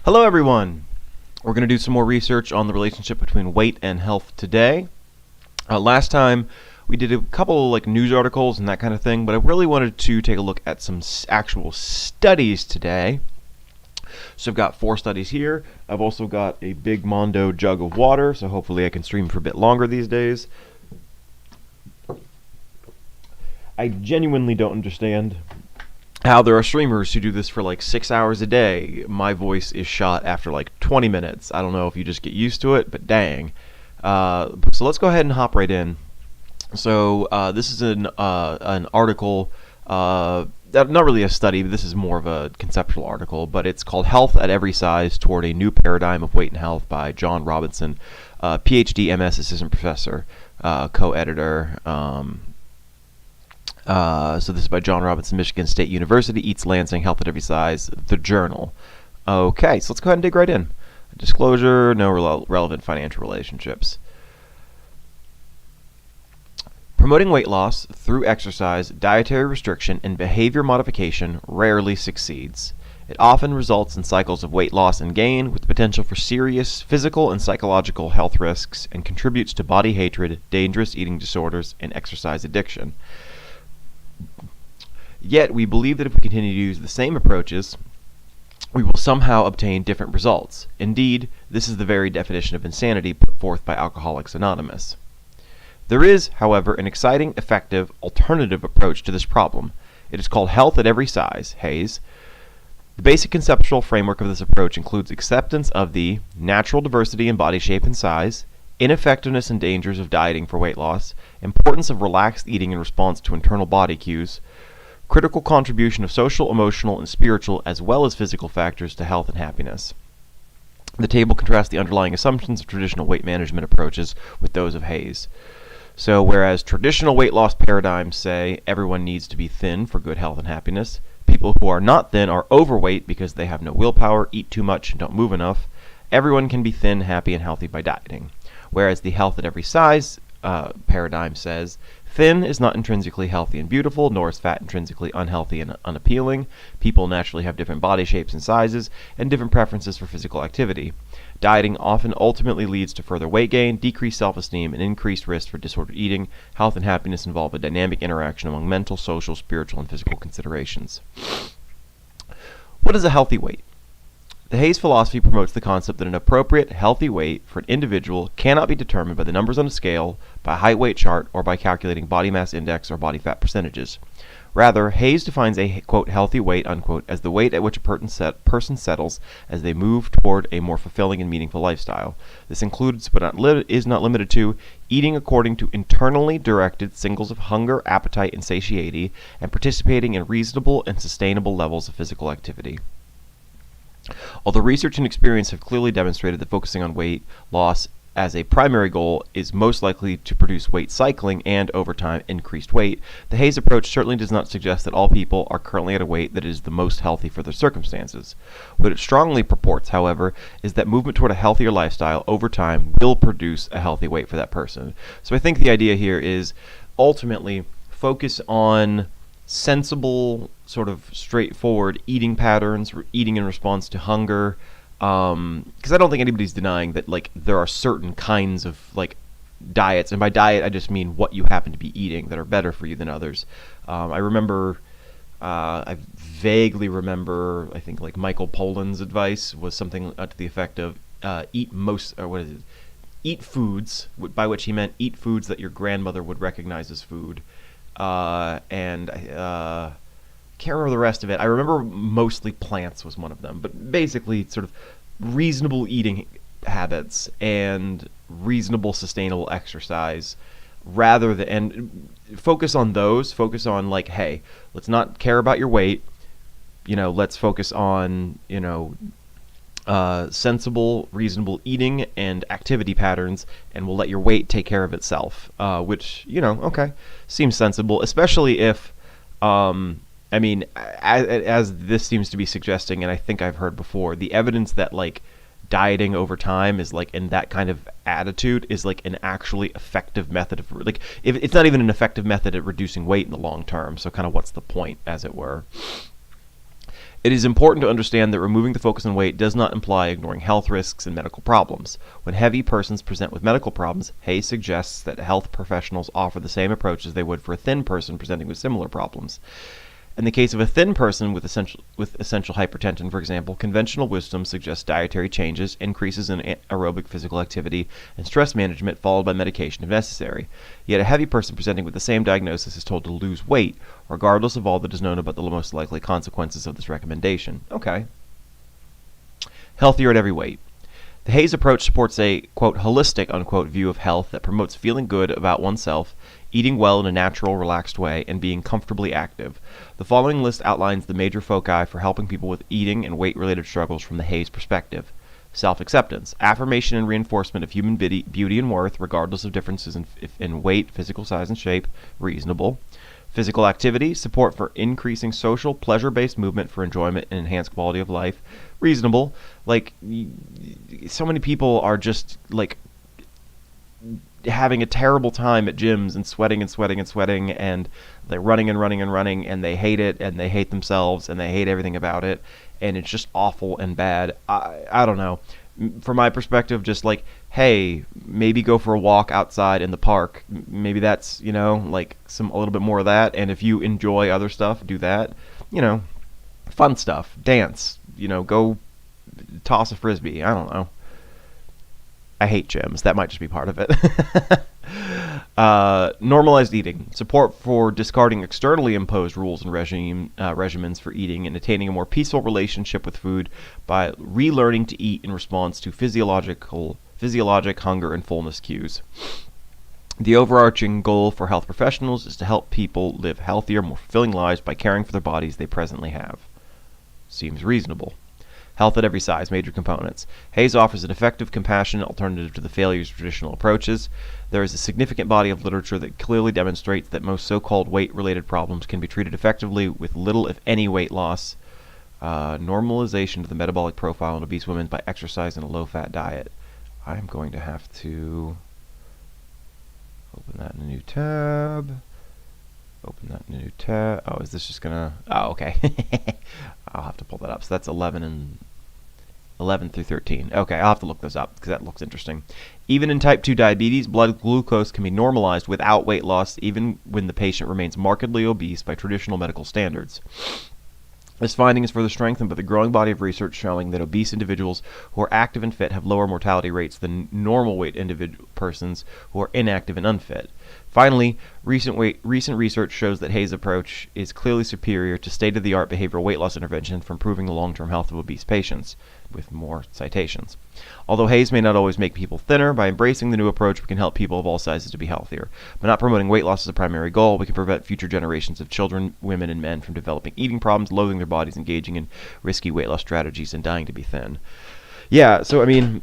Hello everyone! We're going to do some more research on the relationship between weight and health today. Last time we did a couple news articles and that kind of thing, but I really wanted to take a look at some actual studies today. So I've got 4 studies here. I've also got a big Mondo jug of water, so hopefully I can stream for a bit longer these days. I genuinely don't understand how there are streamers who do this for 6 hours a day. My voice is shot after 20 minutes. I don't know if you just get used to it, but dang. So let's go ahead and hop right in. So this is an article, not really a study, but this is more of a conceptual article, but it's called Health at Every Size Toward a New Paradigm of Weight and Health by John Robinson, PhD, MS, assistant professor, co-editor. So this is by John Robinson, Michigan State University, East Lansing, Health at Every Size, the journal. Okay, so let's go ahead and dig right in. Disclosure, no relevant financial relationships. Promoting weight loss through exercise, dietary restriction, and behavior modification rarely succeeds. It often results in cycles of weight loss and gain with the potential for serious physical and psychological health risks and contributes to body hatred, dangerous eating disorders, and exercise addiction. Yet, we believe that if we continue to use the same approaches, we will somehow obtain different results. Indeed, this is the very definition of insanity put forth by Alcoholics Anonymous. There is, however, an exciting, effective, alternative approach to this problem. It is called Health at Every Size, HAES. The basic conceptual framework of this approach includes acceptance of the natural diversity in body shape and size, ineffectiveness and dangers of dieting for weight loss, importance of relaxed eating in response to internal body cues, critical contribution of social, emotional, and spiritual as well as physical factors to health and happiness. The table contrasts the underlying assumptions of traditional weight management approaches with those of HAES. So whereas traditional weight loss paradigms say everyone needs to be thin for good health and happiness, people who are not thin are overweight because they have no willpower, eat too much, and don't move enough, everyone can be thin, happy, and healthy by dieting. Whereas the Health at Every Size paradigm says thin is not intrinsically healthy and beautiful, nor is fat intrinsically unhealthy and unappealing. People naturally have different body shapes and sizes and different preferences for physical activity. Dieting often ultimately leads to further weight gain, decreased self-esteem, and increased risk for disordered eating. Health and happiness involve a dynamic interaction among mental, social, spiritual, and physical considerations. What is a healthy weight? The HAES philosophy promotes the concept that an appropriate, healthy weight for an individual cannot be determined by the numbers on a scale, by a height-weight chart, or by calculating body mass index or body fat percentages. Rather, HAES defines a, quote, healthy weight, unquote, as the weight at which a person settles as they move toward a more fulfilling and meaningful lifestyle. This includes, but is not limited to, eating according to internally directed signals of hunger, appetite, and satiety, and participating in reasonable and sustainable levels of physical activity. Although research and experience have clearly demonstrated that focusing on weight loss as a primary goal is most likely to produce weight cycling and, over time, increased weight, the HAES approach certainly does not suggest that all people are currently at a weight that is the most healthy for their circumstances. What it strongly purports, however, is that movement toward a healthier lifestyle over time will produce a healthy weight for that person. So I think the idea here is ultimately focus on sensible, sort of straightforward eating patterns, eating in response to hunger, because I don't think anybody's denying that there are certain kinds of diets, and by diet I just mean what you happen to be eating, that are better for you than others. I vaguely remember, I think Michael Pollan's advice was something to the effect of eat foods, by which he meant eat foods that your grandmother would recognize as food. And I can't remember the rest of it. I remember mostly plants was one of them, but basically sort of reasonable eating habits and reasonable sustainable exercise, rather than, and focus on those, hey, let's not care about your weight, let's focus on, sensible, reasonable eating and activity patterns, and we'll let your weight take care of itself, which, okay, seems sensible, especially if, as this seems to be suggesting, and I think I've heard before, the evidence that, dieting over time is, in that kind of attitude, is, an actually effective method of, if it's not even an effective method at reducing weight in the long term, so kind of what's the point, as it were. It is important to understand that removing the focus on weight does not imply ignoring health risks and medical problems. When heavy persons present with medical problems, Hayes suggests that health professionals offer the same approach as they would for a thin person presenting with similar problems. In the case of a thin person with essential hypertension, for example, conventional wisdom suggests dietary changes, increases in aerobic physical activity, and stress management, followed by medication if necessary. Yet a heavy person presenting with the same diagnosis is told to lose weight, regardless of all that is known about the most likely consequences of this recommendation. Okay. Healthier at every weight. The Hayes approach supports a, quote, holistic, unquote, view of health that promotes feeling good about oneself, eating well in a natural, relaxed way, and being comfortably active. The following list outlines the major foci for helping people with eating and weight-related struggles from the Hayes perspective. Self-acceptance, affirmation and reinforcement of human beauty and worth, regardless of differences in weight, physical size, and shape, reasonable. Physical activity, support for increasing social, pleasure-based movement for enjoyment and enhanced quality of life, reasonable. Like, so many people are just, like, having a terrible time at gyms and sweating and sweating and sweating, and they're running and running and running, and they hate it, and they hate themselves, and they hate everything about it, and it's just awful and bad. I don't know. From my perspective, just like, hey, maybe go for a walk outside in the park. Maybe that's, like a little bit more of that. And if you enjoy other stuff, do that. Fun stuff, dance, go toss a frisbee. I don't know. I hate gyms. That might just be part of it. Normalized eating. Support for discarding externally imposed rules and regimens for eating and attaining a more peaceful relationship with food by relearning to eat in response to physiologic hunger and fullness cues. The overarching goal for health professionals is to help people live healthier, more fulfilling lives by caring for the bodies they presently have. Seems reasonable. Health at every size, major components. Hayes offers an effective, compassionate alternative to the failures of traditional approaches. There is a significant body of literature that clearly demonstrates that most so-called weight-related problems can be treated effectively with little, if any, weight loss. Normalization of the metabolic profile in obese women by exercise and a low-fat diet. I'm going to have to open that in a new tab. Open that in a new tab. Oh, is this just gonna... Oh, okay. I'll have to pull that up. So that's 11 through 13. Okay, I'll have to look those up because that looks interesting. Even in type 2 diabetes, blood glucose can be normalized without weight loss, even when the patient remains markedly obese by traditional medical standards. This finding is further strengthened by the growing body of research showing that obese individuals who are active and fit have lower mortality rates than normal weight persons who are inactive and unfit. Finally, recent research shows that Hayes' approach is clearly superior to state-of-the-art behavioral weight loss intervention for improving the long-term health of obese patients, with more citations. Although Hayes may not always make people thinner, by embracing the new approach we can help people of all sizes to be healthier. By not promoting weight loss as a primary goal, we can prevent future generations of children, women, and men from developing eating problems, loathing their bodies, engaging in risky weight loss strategies, and dying to be thin. Yeah, so I mean,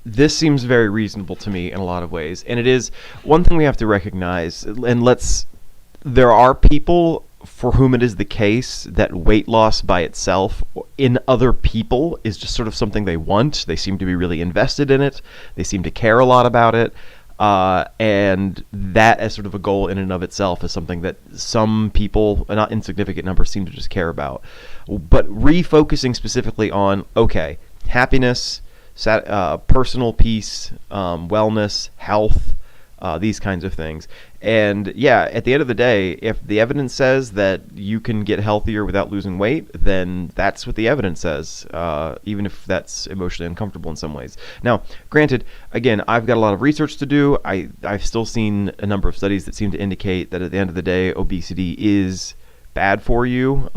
this seems very reasonable to me in a lot of ways. And it is one thing we have to recognize, and there are people for whom it is the case that weight loss by itself in other people is just sort of something they want. They seem to be really invested in it. They seem to care a lot about it. And that as sort of a goal in and of itself is something that some people, a not insignificant number, seem to just care about. But refocusing specifically on, okay, happiness, personal peace, wellness, health, these kinds of things. And yeah, at the end of the day, if the evidence says that you can get healthier without losing weight, then that's what the evidence says, even if that's emotionally uncomfortable in some ways. Now, granted, again, I've got a lot of research to do. I've still seen a number of studies that seem to indicate that at the end of the day, obesity is bad for you.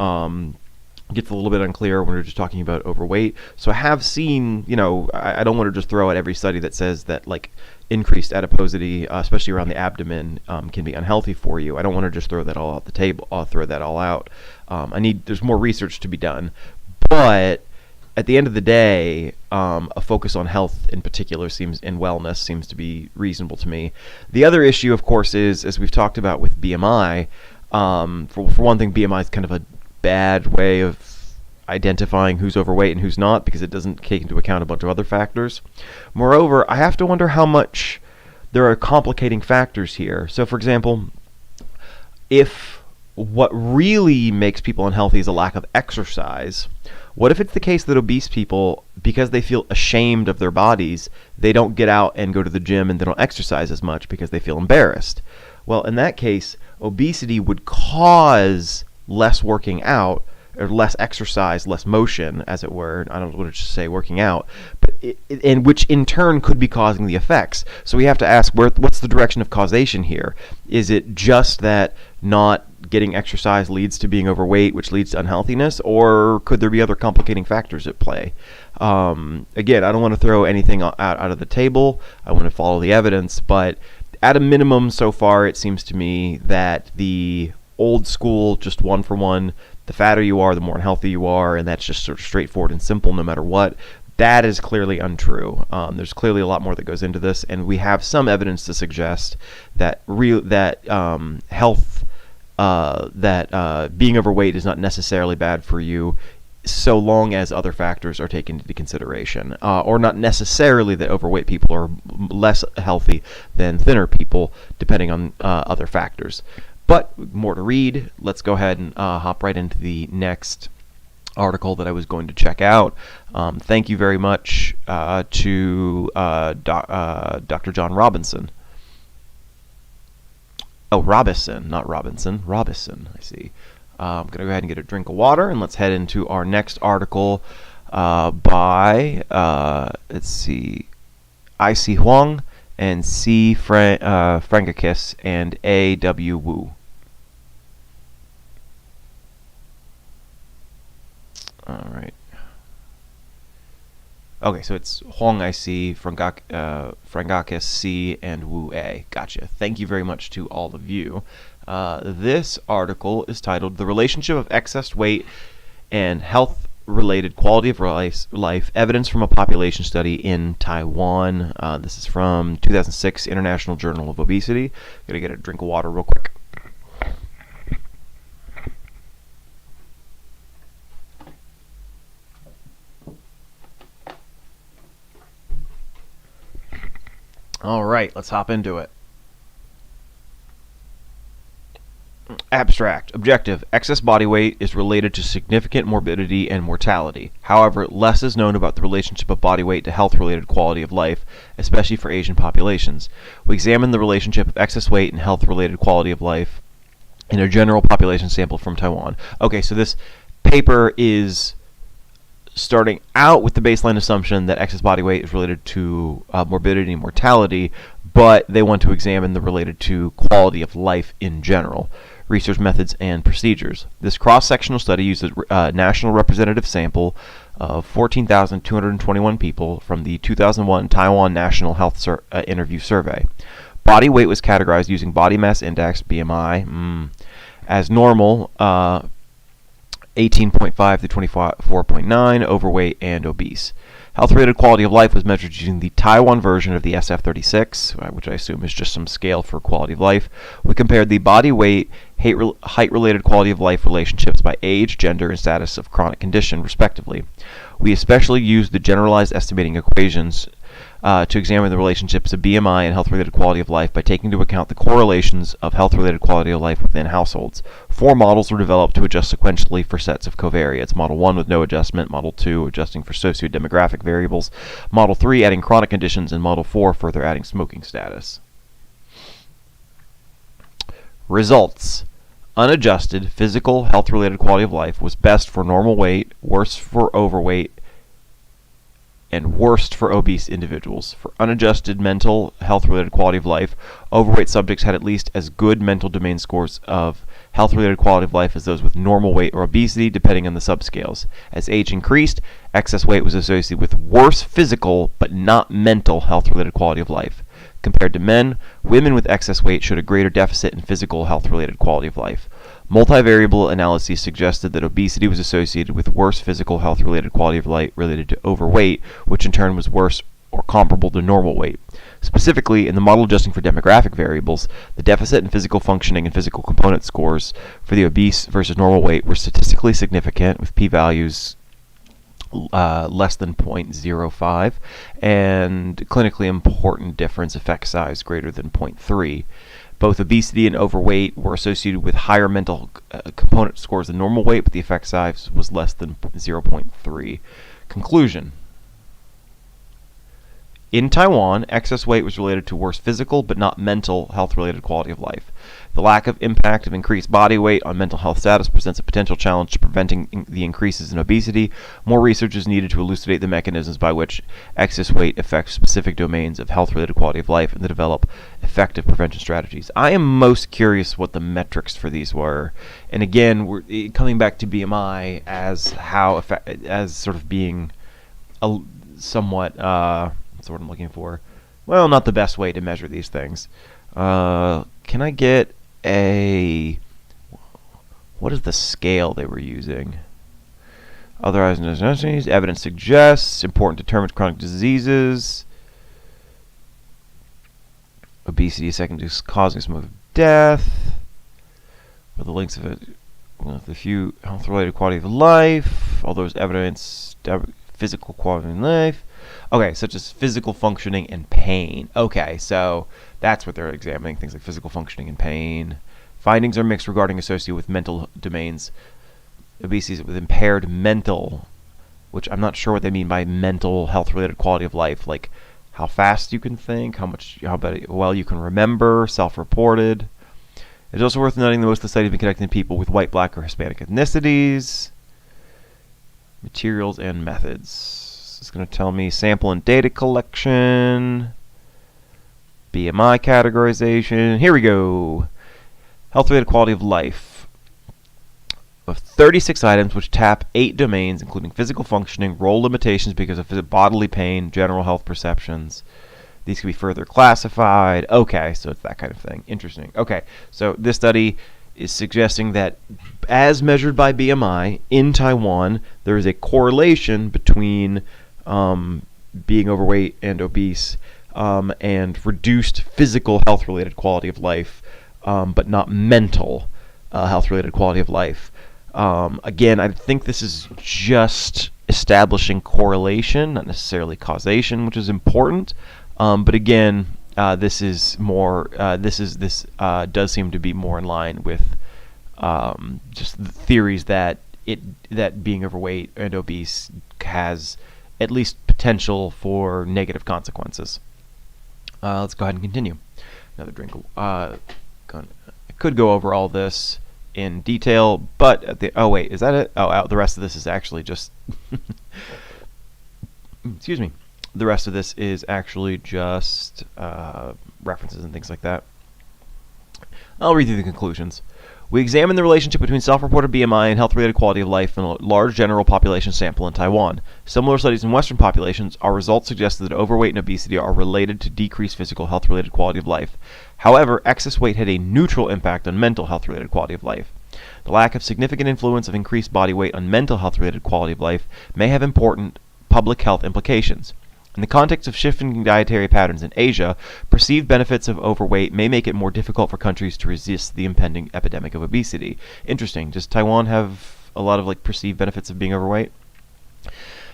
Gets a little bit unclear when we're just talking about overweight. So I have seen, I don't want to just throw out every study that says that like increased adiposity, especially around the abdomen, can be unhealthy for you. I don't want to just throw that all out the table. I'll throw that all out. There's more research to be done. But at the end of the day, a focus on health in particular and wellness seems to be reasonable to me. The other issue, of course, is, as we've talked about with BMI, for one thing, BMI is kind of a bad way of identifying who's overweight and who's not because it doesn't take into account a bunch of other factors. Moreover, I have to wonder how much there are complicating factors here. So, for example, if what really makes people unhealthy is a lack of exercise. What if it's the case that obese people, because they feel ashamed of their bodies, they don't get out and go to the gym and they don't exercise as much because they feel embarrassed? Well, in that case, obesity would cause less working out, or less exercise, less motion, as it were. I don't know what to say, working out, but and which in turn could be causing the effects. So we have to ask, what's the direction of causation here? Is it just that not getting exercise leads to being overweight, which leads to unhealthiness, or could there be other complicating factors at play? Again, I don't want to throw anything out of the table. I want to follow the evidence, but at a minimum, so far, it seems to me that the old school, just one for one, the fatter you are, the more unhealthy you are, and that's just sort of straightforward and simple no matter what, that is clearly untrue. There's clearly a lot more that goes into this, and we have some evidence to suggest that being overweight is not necessarily bad for you, so long as other factors are taken into consideration, or not necessarily that overweight people are less healthy than thinner people, depending on other factors. But more to read. Let's go ahead and hop right into the next article that I was going to check out. Thank you very much to Dr. John Robinson. Oh, Robison, not Robinson. Robison, I see. I'm going to go ahead and get a drink of water, and let's head into our next article by, let's see, I.C. Huang and C. Frangakis and A.W. Wu. All right. Okay, so it's Huang I C, Frangakis C, and Wu A. Gotcha. Thank you very much to all of you. This article is titled "The Relationship of Excess Weight and Health-Related Quality of Life, Evidence from a Population Study in Taiwan." This is from 2006 International Journal of Obesity. Gotta get a drink of water real quick. All right, let's hop into it. Abstract. Objective. Excess body weight is related to significant morbidity and mortality. However, less is known about the relationship of body weight to health-related quality of life, especially for Asian populations. We examine the relationship of excess weight and health-related quality of life in a general population sample from Taiwan. Okay, so this paper is starting out with the baseline assumption that excess body weight is related to morbidity and mortality, but they want to examine the related to quality of life in general. Research methods and procedures. This cross-sectional study uses a national representative sample of 14,221 people from the 2001 Taiwan National Health Interview Survey. Body weight was categorized using body mass index, BMI, as normal, 18.5 to 24.9, overweight, and obese. Health-related quality of life was measured using the Taiwan version of the SF-36, which I assume is just some scale for quality of life. We compared the body weight, height-related quality of life relationships by age, gender, and status of chronic condition, respectively. We especially used the generalized estimating equations to examine the relationships of BMI and health-related quality of life by taking into account the correlations of health-related quality of life within households. 4 models were developed to adjust sequentially for sets of covariates. Model 1 with no adjustment, Model 2 adjusting for socio-demographic variables, Model 3 adding chronic conditions, and Model 4 further adding smoking status. Results. Unadjusted physical health-related quality of life was best for normal weight, worse for overweight, and worst for obese individuals. For unadjusted mental health-related quality of life, overweight subjects had at least as good mental domain scores of health-related quality of life as those with normal weight or obesity, depending on the subscales. As age increased, excess weight was associated with worse physical but not mental health-related quality of life. Compared to men, women with excess weight showed a greater deficit in physical health-related quality of life. Multivariable analyses suggested that obesity was associated with worse physical health-related quality of life related to overweight, which in turn was worse or comparable to normal weight. Specifically, in the model adjusting for demographic variables, the deficit in physical functioning and physical component scores for the obese versus normal weight were statistically significant, with p-values less than 0.05, and clinically important difference effect size greater than 0.3. Both obesity and overweight were associated with higher mental component scores than normal weight, but the effect size was less than 0.3. Conclusion. In Taiwan, excess weight was related to worse physical but not mental health-related quality of life. The lack of impact of increased body weight on mental health status presents a potential challenge to preventing the increases in obesity. More research is needed to elucidate the mechanisms by which excess weight affects specific domains of health-related quality of life and to develop effective prevention strategies. I am most curious what the metrics for these were. And again, we're coming back to BMI as as sort of being a somewhat that's what I'm looking for. Well, not the best way to measure these things. Can I get what is the scale they were using? Otherwise, evidence suggests important determines chronic diseases. Obesity is second to causing some of death. With the links of it, with a few health-related quality of life. Although there's evidence physical quality of life. Okay, such as physical functioning and pain. Okay, so that's what they're examining, things like physical functioning and pain. Findings are mixed regarding associated with mental domains. Obesity with impaired mental, which I'm not sure what they mean by mental health-related quality of life, like how fast you can think, how well you can remember, self-reported. It's also worth noting that most of the studies have been conducted in people with white, black, or Hispanic ethnicities. Materials and methods. It's going to tell me sample and data collection, BMI categorization. Here we go. Health-related quality of life. Of 36 items which tap 8 domains, including physical functioning, role limitations because of bodily pain, general health perceptions. These can be further classified. Okay, so it's that kind of thing. Interesting. Okay, so this study is suggesting that as measured by BMI in Taiwan, there is a correlation between being overweight and obese and reduced physical health-related quality of life, but not mental health-related quality of life. Again, I think this is just establishing correlation, not necessarily causation, which is important. But again, this is more. This does seem to be more in line with just the theories that being overweight and obese has at least potential for negative consequences. Let's go ahead and continue. Another drink. I could go over all this in detail, but oh wait, is that it? Oh, the rest of this is actually just excuse me. The rest of this is actually just references and things like that. I'll read through the conclusions. We examined the relationship between self-reported BMI and health-related quality of life in a large general population sample in Taiwan. Similar studies in Western populations, our results suggested that overweight and obesity are related to decreased physical health-related quality of life. However, excess weight had a neutral impact on mental health-related quality of life. The lack of significant influence of increased body weight on mental health-related quality of life may have important public health implications. In the context of shifting dietary patterns in Asia, perceived benefits of overweight may make it more difficult for countries to resist the impending epidemic of obesity. Interesting. Does Taiwan have a lot of perceived benefits of being overweight?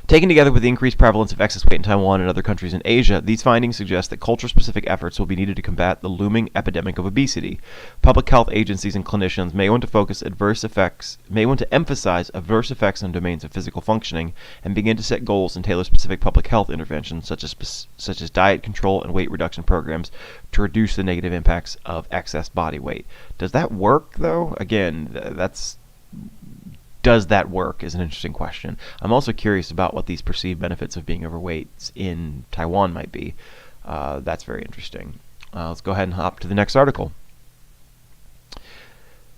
Taken together with the increased prevalence of excess weight in Taiwan and other countries in Asia, these findings suggest that culture-specific efforts will be needed to combat the looming epidemic of obesity. Public health agencies and clinicians may want to emphasize adverse effects on domains of physical functioning and begin to set goals and tailor specific public health interventions such as diet control and weight reduction programs to reduce the negative impacts of excess body weight. Does that work, though? Again, does that work is an interesting question. I'm also curious about what these perceived benefits of being overweight in Taiwan might be. That's very interesting. Let's go ahead and hop to the next article.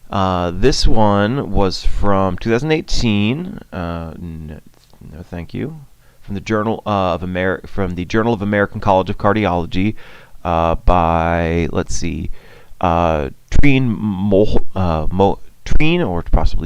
This one was from 2018. No, thank you. From the Journal of American College of Cardiology by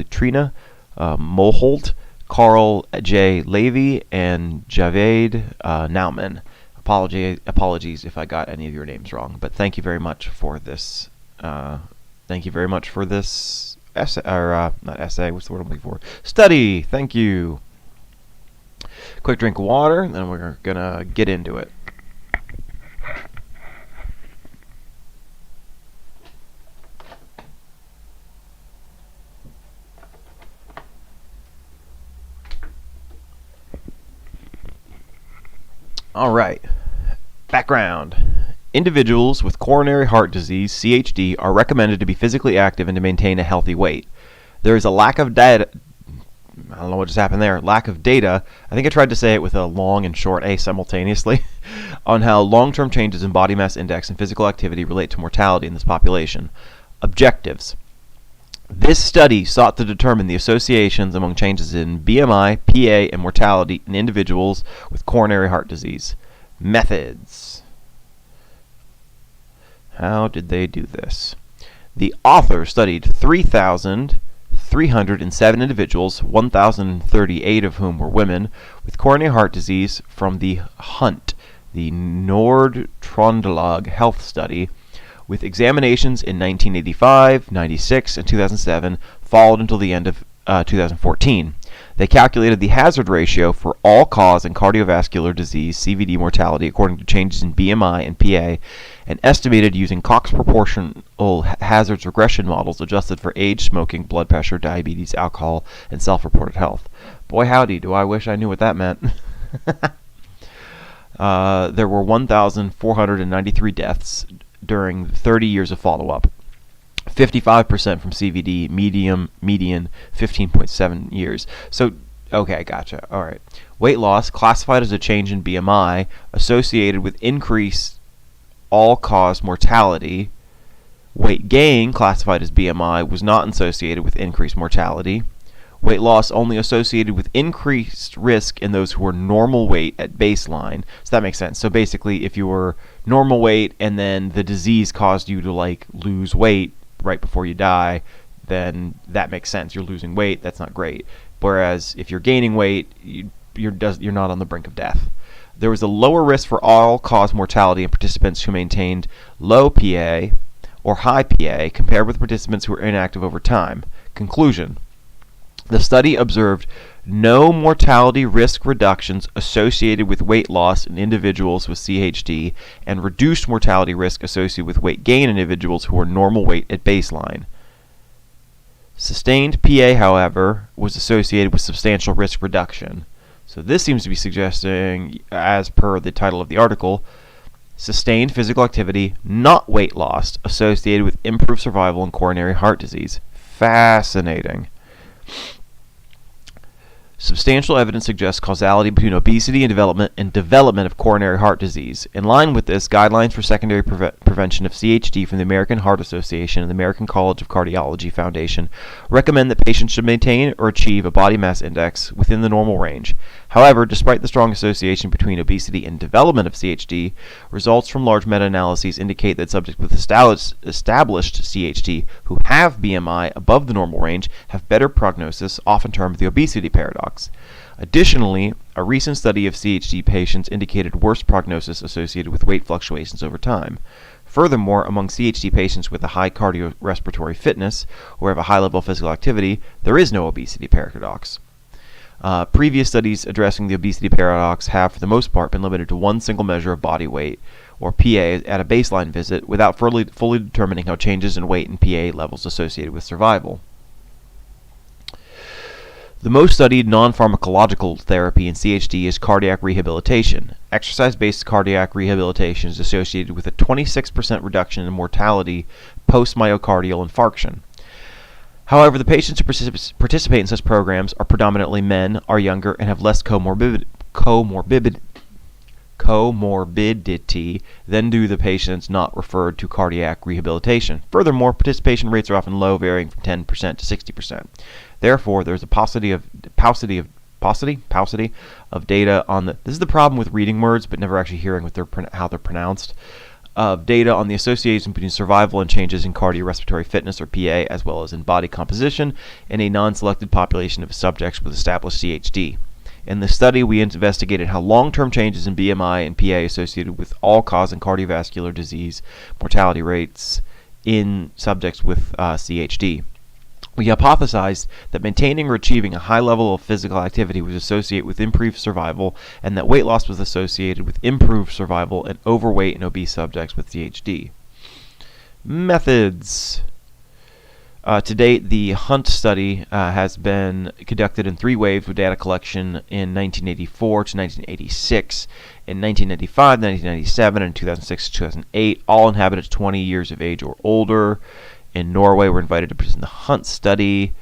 Trina Moholt, Carl J. Levy, and Javed Nauman. Apologies if I got any of your names wrong, but thank you very much for this. Thank you very much for this essay, or not essay. What's the word I'm looking for? Study. Thank you. Quick drink of water, and then we're gonna get into it. All right. Background. Individuals with coronary heart disease, CHD, are recommended to be physically active and to maintain a healthy weight. There is a lack of data. I don't know what just happened there. Lack of data. I think I tried to say it with a long and short A simultaneously on how long-term changes in body mass index and physical activity relate to mortality in this population. Objectives. This study sought to determine the associations among changes in BMI, PA, and mortality in individuals with coronary heart disease. Methods. How did they do this? The author studied 3,307 individuals, 1,038 of whom were women, with coronary heart disease from the HUNT, the Nord-Trøndelag Health Study, with examinations in 1985, 96, and 2007, followed until the end of 2014. They calculated the hazard ratio for all-cause and cardiovascular disease CVD mortality according to changes in BMI and PA, and estimated using Cox proportional hazards regression models adjusted for age, smoking, blood pressure, diabetes, alcohol, and self-reported health. Boy howdy, do I wish I knew what that meant. There were 1,493 deaths during 30 years of follow-up. 55% from CVD, median 15.7 years. So, okay, gotcha. All right. Weight loss, classified as a change in BMI, associated with increased all-cause mortality. Weight gain, classified as BMI, was not associated with increased mortality. Weight loss only associated with increased risk in those who were normal weight at baseline. So that makes sense. So basically, if you were normal weight and then the disease caused you to lose weight right before you die, then that makes sense. You're losing weight. That's not great. Whereas if you're gaining weight, you're not on the brink of death. There was a lower risk for all-cause mortality in participants who maintained low PA or high PA compared with participants who were inactive over time. Conclusion. The study observed no mortality risk reductions associated with weight loss in individuals with CHD and reduced mortality risk associated with weight gain in individuals who were normal weight at baseline. Sustained PA, however, was associated with substantial risk reduction. So this seems to be suggesting, as per the title of the article, sustained physical activity, not weight loss, associated with improved survival in coronary heart disease. Fascinating. Substantial evidence suggests causality between obesity and development of coronary heart disease. In line with this, guidelines for secondary prevention of CHD from the American Heart Association and the American College of Cardiology Foundation recommend that patients should maintain or achieve a body mass index within the normal range. However, despite the strong association between obesity and development of CHD, results from large meta-analyses indicate that subjects with established CHD who have BMI above the normal range have better prognosis, often termed the obesity paradox. Additionally, a recent study of CHD patients indicated worse prognosis associated with weight fluctuations over time. Furthermore, among CHD patients with a high cardiorespiratory fitness or have a high level of physical activity, there is no obesity paradox. Previous studies addressing the obesity paradox have, for the most part, been limited to one single measure of body weight, or PA, at a baseline visit, without fully determining how changes in weight and PA levels associated with survival. The most studied non-pharmacological therapy in CHD is cardiac rehabilitation. Exercise-based cardiac rehabilitation is associated with a 26% reduction in mortality post-myocardial infarction. However, the patients who participate in such programs are predominantly men, are younger, and have less comorbidity than do the patients not referred to cardiac rehabilitation. Furthermore, participation rates are often low, varying from 10% to 60%. Therefore, there's a paucity of data on the. This is the problem with reading words, but never actually hearing how they're pronounced. Of data on the association between survival and changes in cardiorespiratory fitness, or PA, as well as in body composition in a non-selected population of subjects with established CHD. In the study, we investigated how long-term changes in BMI and PA associated with all-cause and cardiovascular disease mortality rates in subjects with CHD. We hypothesized that maintaining or achieving a high level of physical activity was associated with improved survival, and that weight loss was associated with improved survival in overweight and obese subjects with CHD. Methods. To date, the Hunt study has been conducted in 3 waves with data collection in 1984 to 1986, in 1995, 1997, and 2006 to 2008. All inhabitants 20 years of age or older in Norway were invited to participate in the Hunt study.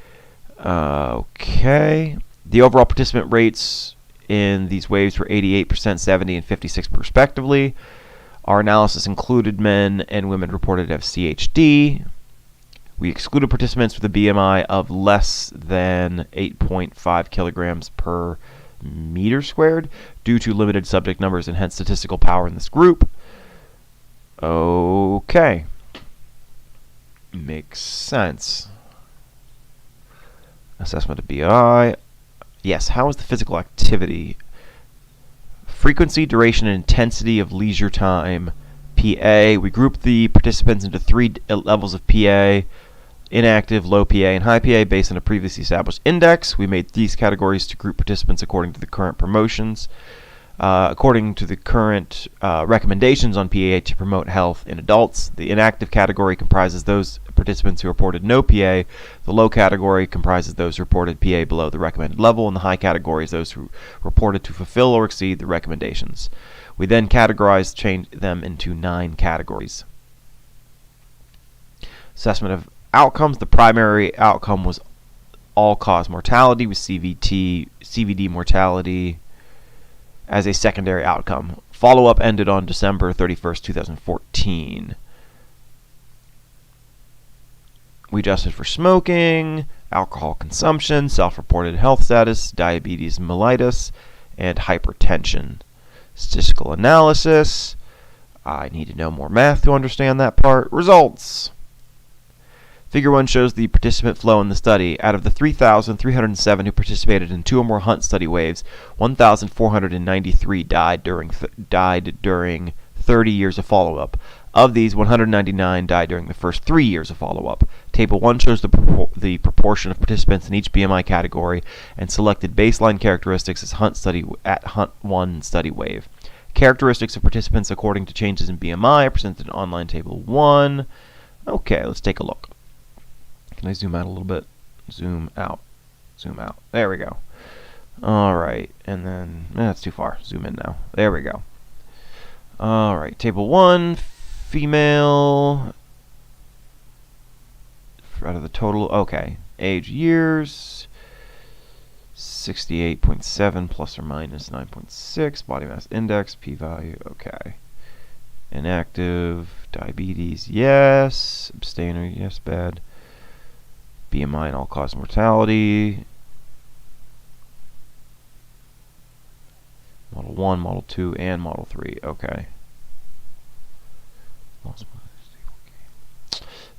Okay. The overall participant rates in these waves were 88%, 70, and 56 respectively. Our analysis included men and women reported to have CHD. We excluded participants with a BMI of less than 8.5 kilograms per meter squared due to limited subject numbers and hence statistical power in this group. Okay. Makes sense. Assessment of BMI. Yes, how is the physical activity? Frequency, duration, and intensity of leisure time. PA. We grouped the participants into 3 levels of PA. Inactive, low PA, and high PA based on a previously established index. We made these categories to group participants according to the current promotions. According to the current recommendations on PA to promote health in adults, the inactive category comprises those participants who reported no PA. The low category comprises those who reported PA below the recommended level, and the high category is those who reported to fulfill or exceed the recommendations. We then changed them into 9 categories. Assessment of outcomes. The primary outcome was all-cause mortality with CVD mortality as a secondary outcome. Follow-up ended on December 31st, 2014. We adjusted for smoking, alcohol consumption, self-reported health status, diabetes mellitus, and hypertension. Statistical analysis. I need to know more math to understand that part. Results. Figure 1 shows the participant flow in the study. Out of the 3,307 who participated in 2 or more Hunt study waves, 1,493 died during 30 years of follow-up. Of these, 199 died during the first 3 years of follow-up. Table 1 shows the proportion of participants in each BMI category and selected baseline characteristics as Hunt 1 study wave. Characteristics of participants according to changes in BMI are presented in online Table 1. Okay, let's take a look. Can I zoom out a little bit? Zoom out. Zoom out. There we go. Alright, and then, that's too far. Zoom in now. There we go. Alright, Table 1, female. Out of the total, okay. Age, years. 68.7 plus or minus 9.6. Body mass index, p-value, okay. Inactive, diabetes, yes. Abstainer, yes, bad. BMI and all-cause mortality. Model 1, Model 2, and Model 3. Okay.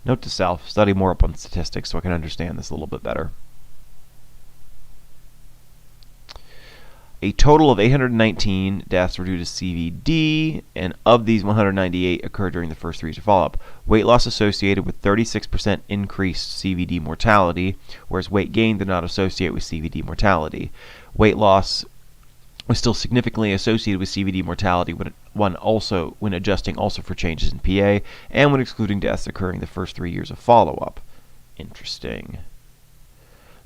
Note to self, study more up on statistics so I can understand this a little bit better. A total of 819 deaths were due to CVD, and of these, 198 occurred during the first 3 years of follow-up. Weight loss associated with 36% increased CVD mortality, whereas weight gain did not associate with CVD mortality. Weight loss was still significantly associated with CVD mortality when adjusting also for changes in PA and when excluding deaths occurring the first 3 years of follow-up. Interesting.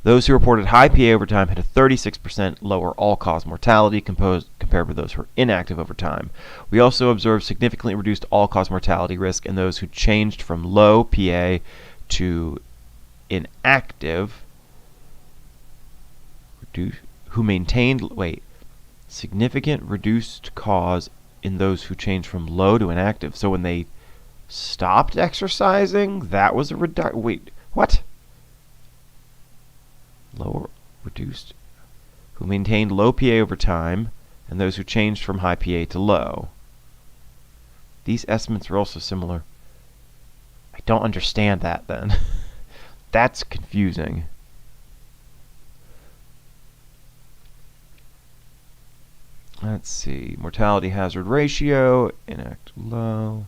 Those who reported high PA over time had a 36% lower all-cause mortality compared with those who were inactive over time. We also observed significantly reduced all-cause mortality risk in those who changed from low PA to inactive, significant reduced cause in those who changed from low to inactive. So when they stopped exercising, that was a reduction. Wait, what? Lower, reduced, who maintained low PA over time, and those who changed from high PA to low. These estimates are also similar. I don't understand that then. That's confusing. Let's see. Mortality hazard ratio, inactive low.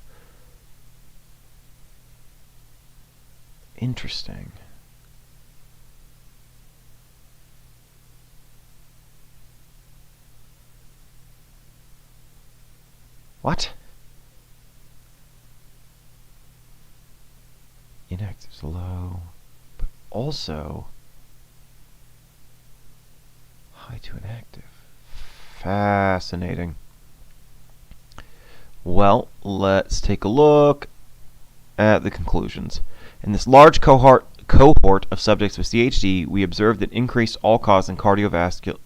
Interesting. What? Inactive is low. also high to inactive. Fascinating. Well, let's take a look at the conclusions. In this large cohort of subjects with CHD, we observed an increased all-cause and cardiovascular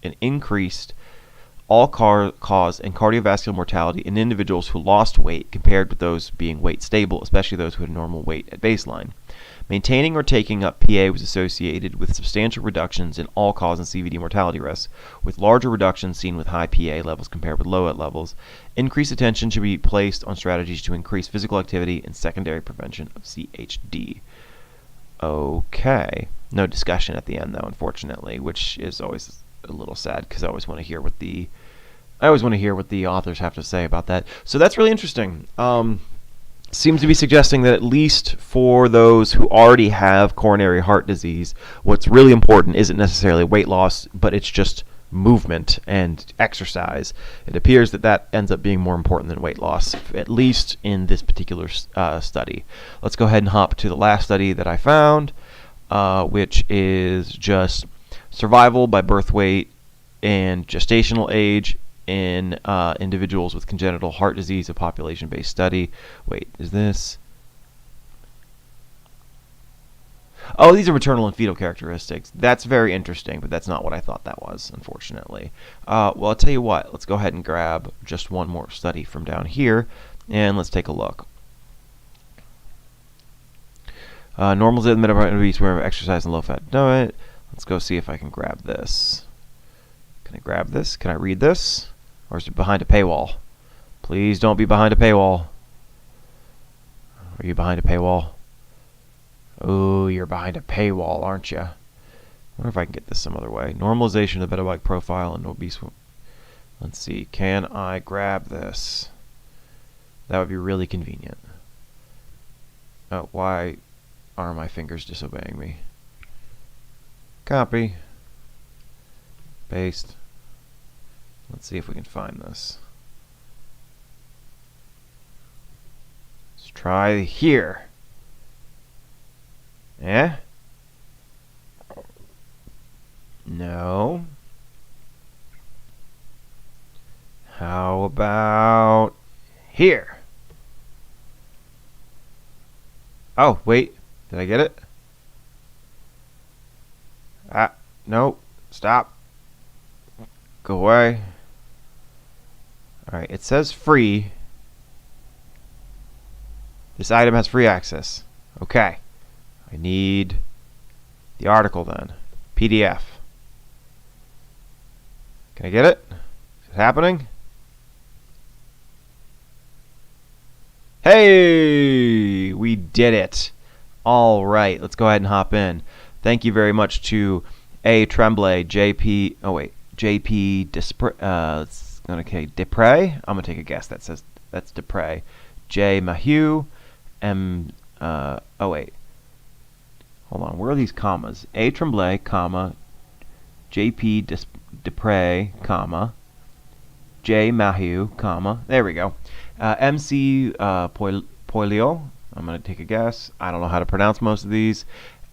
mortality in individuals who lost weight compared with those being weight stable, especially those who had normal weight at baseline. Maintaining or taking up PA was associated with substantial reductions in all-cause and CVD mortality risks, with larger reductions seen with high PA levels compared with low levels. Increased attention should be placed on strategies to increase physical activity and secondary prevention of CHD. Okay. No discussion at the end, though, unfortunately, which is always a little sad because I always want to hear what the authors have to say about that. So that's really interesting. Seems to be suggesting that at least for those who already have coronary heart disease, what's really important isn't necessarily weight loss, but it's just movement and exercise. It appears that ends up being more important than weight loss, at least in this particular study. Let's go ahead and hop to the last study that I found, which is just survival by birth weight and gestational age in individuals with congenital heart disease, a population-based study. Wait, is this? Oh, these are maternal and fetal characteristics. That's very interesting, but that's not what I thought that was, unfortunately. Well, I'll tell you what. Let's go ahead and grab just one more study from down here, and let's take a look. Normalization of metabolic obese women exercise and low-fat diet. Let's go see if I can grab this. Can I grab this? Can I read this? Or is it behind a paywall? Please don't be behind a paywall. Are you behind a paywall? Oh, you're behind a paywall, aren't you? I wonder if I can get this some other way. Normalization of the metabolic profile in obese women. Let's see. Can I grab this? That would be really convenient. Oh, why are my fingers disobeying me? Copy. Paste. Let's see if we can find this. Let's try here. Eh? No. How about here? Oh, wait. Did I get it? No. Stop. Go away. Alright, it says free. This item has free access. Okay. I need the article then. PDF. Can I get it? Is it happening? Hey! We did it. Alright, let's go ahead and hop in. Thank you very much to A. Tremblay, JP... Oh, wait. JP Depre. I'm gonna take a guess. That says that's Depre. J. Mahue. Oh wait. Hold on. Where are these commas? A. Tremblay, comma. JP Depre, comma. J. Mahue, comma. There we go. MC Poilio. I'm gonna take a guess. I don't know how to pronounce most of these.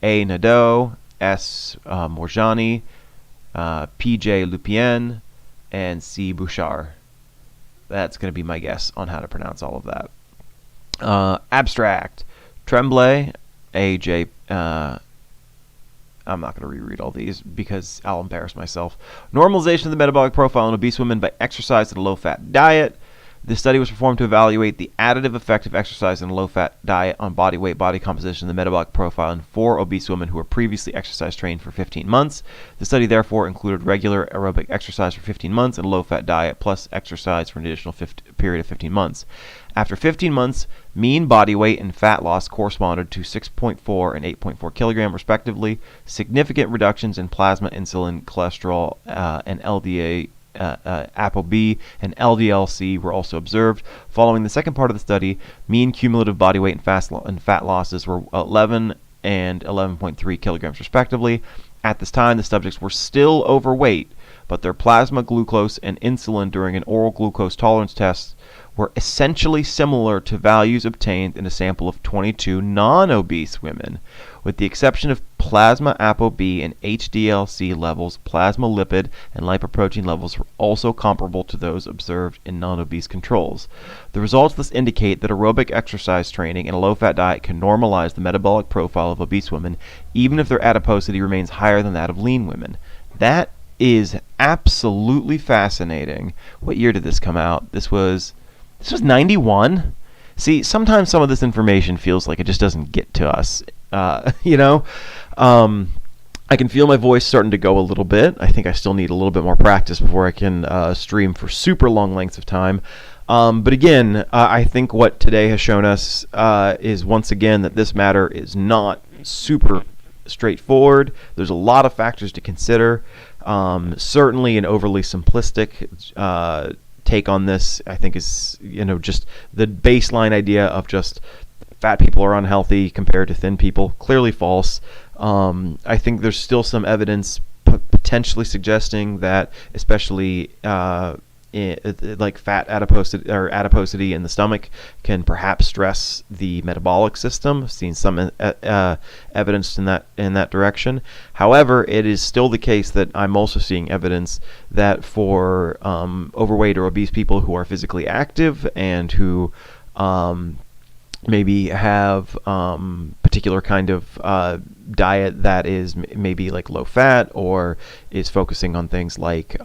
A. Nadeau. S. Morjani. P.J. Lupien, and C. Bouchard. That's going to be my guess on how to pronounce all of that. Abstract. Tremblay, A.J. I'm not going to reread all these because I'll embarrass myself. Normalization of the metabolic profile in obese women by exercise and a low-fat diet. This study was performed to evaluate the additive effect of exercise and a low-fat diet on body weight, body composition, and the metabolic profile in 4 obese women who were previously exercise trained for 15 months. The study therefore included regular aerobic exercise for 15 months and a low-fat diet plus exercise for an additional period of 15 months. After 15 months, mean body weight and fat loss corresponded to 6.4 and 8.4 kilogram respectively. Significant reductions in plasma insulin, cholesterol, and LDA ApoB and LDL-C were also observed. Following the second part of the study, mean cumulative body weight and fat losses were 11 and 11.3 kilograms respectively. At this time, the subjects were still overweight, but their plasma glucose and insulin during an oral glucose tolerance test were essentially similar to values obtained in a sample of 22 non-obese women. With the exception of plasma ApoB and HDL-C levels, plasma lipid and lipoprotein levels were also comparable to those observed in non-obese controls. The results thus indicate that aerobic exercise training and a low-fat diet can normalize the metabolic profile of obese women, even if their adiposity remains higher than that of lean women. That is absolutely fascinating. What year did this come out? This was 91? See, sometimes some of this information feels like it just doesn't get to us. I can feel my voice starting to go a little bit. I think I still need a little bit more practice before I can stream for super long lengths of time. But again, I think what today has shown us is once again that this matter is not super straightforward. There's a lot of factors to consider. Certainly an overly simplistic take on this, I think, is just the baseline idea of just fat people are unhealthy compared to thin people. Clearly false. I think there's still some evidence potentially suggesting that, especially like fat adiposity in the stomach can perhaps stress the metabolic system. I've seen some evidence in that direction. However, it is still the case that I'm also seeing evidence that for overweight or obese people who are physically active and who maybe have particular kind of diet that is maybe like low fat or is focusing on things like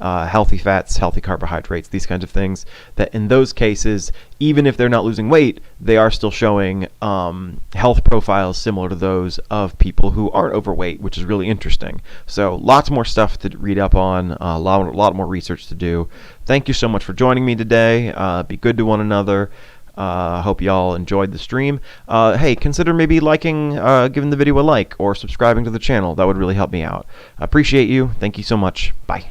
healthy fats, healthy carbohydrates, these kinds of things, that in those cases, even if they're not losing weight, they are still showing health profiles similar to those of people who aren't overweight, which is really interesting. So lots more stuff to read up on, a lot more research to do. Thank you so much for joining me today. Be good to one another. I hope y'all enjoyed the stream. Hey, consider maybe liking, giving the video a like, or subscribing to the channel. That would really help me out. I appreciate you. Thank you so much. Bye.